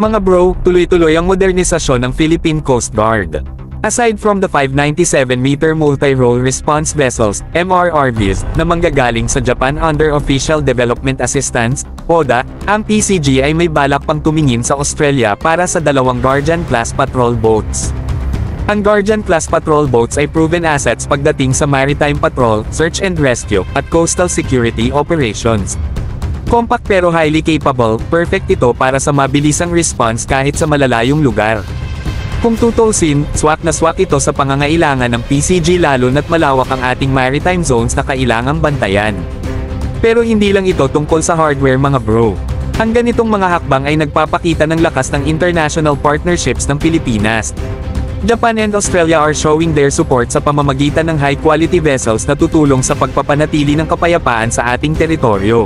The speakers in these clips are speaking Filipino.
Mga bro, tuloy-tuloy ang modernisasyon ng Philippine Coast Guard. Aside from the 597-meter multi-role response vessels, MRRVs, na manggagaling sa Japan under Official Development Assistance, ODA, ang PCG ay may balak pang tumingin sa Australia para sa dalawang Guardian-class patrol boats. Ang Guardian-class patrol boats ay proven assets pagdating sa maritime patrol, search and rescue, at coastal security operations. Compact pero highly capable, perfect ito para sa mabilisang response kahit sa malalayong lugar. Kung tutusin, swak na swak ito sa pangangailangan ng PCG lalo na't malawak ang ating maritime zones na kailangang bantayan. Pero hindi lang ito tungkol sa hardware mga bro. Ang ganitong mga hakbang ay nagpapakita ng lakas ng international partnerships ng Pilipinas. Japan and Australia are showing their support sa pamamagitan ng high-quality vessels na tutulong sa pagpapanatili ng kapayapaan sa ating teritoryo.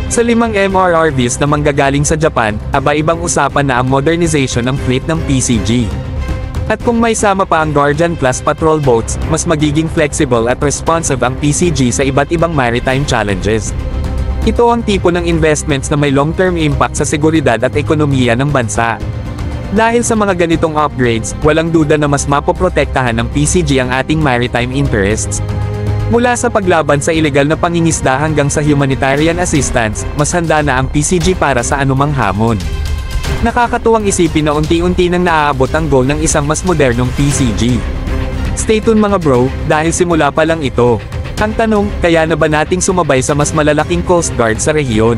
Sa 5 MRRVs na manggagaling sa Japan, ibang usapan na ang modernization ng fleet ng PCG. At kung may sama pa ang Guardian-class patrol boats, mas magiging flexible at responsive ang PCG sa iba't ibang maritime challenges. Ito ang tipo ng investments na may long-term impact sa seguridad at ekonomiya ng bansa. Dahil sa mga ganitong upgrades, walang duda na mas mapoprotektahan ng PCG ang ating maritime interests. Mula sa paglaban sa ilegal na pangingisda hanggang sa humanitarian assistance, mas handa na ang PCG para sa anumang hamon. Nakakatuwang isipin na unti-unti nang naaabot ang goal ng isang mas modernong PCG. Stay tuned mga bro, dahil simula pa lang ito. Ang tanong, kaya na ba nating sumabay sa mas malalaking Coast Guard sa rehiyon?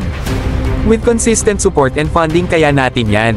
With consistent support and funding kaya natin yan.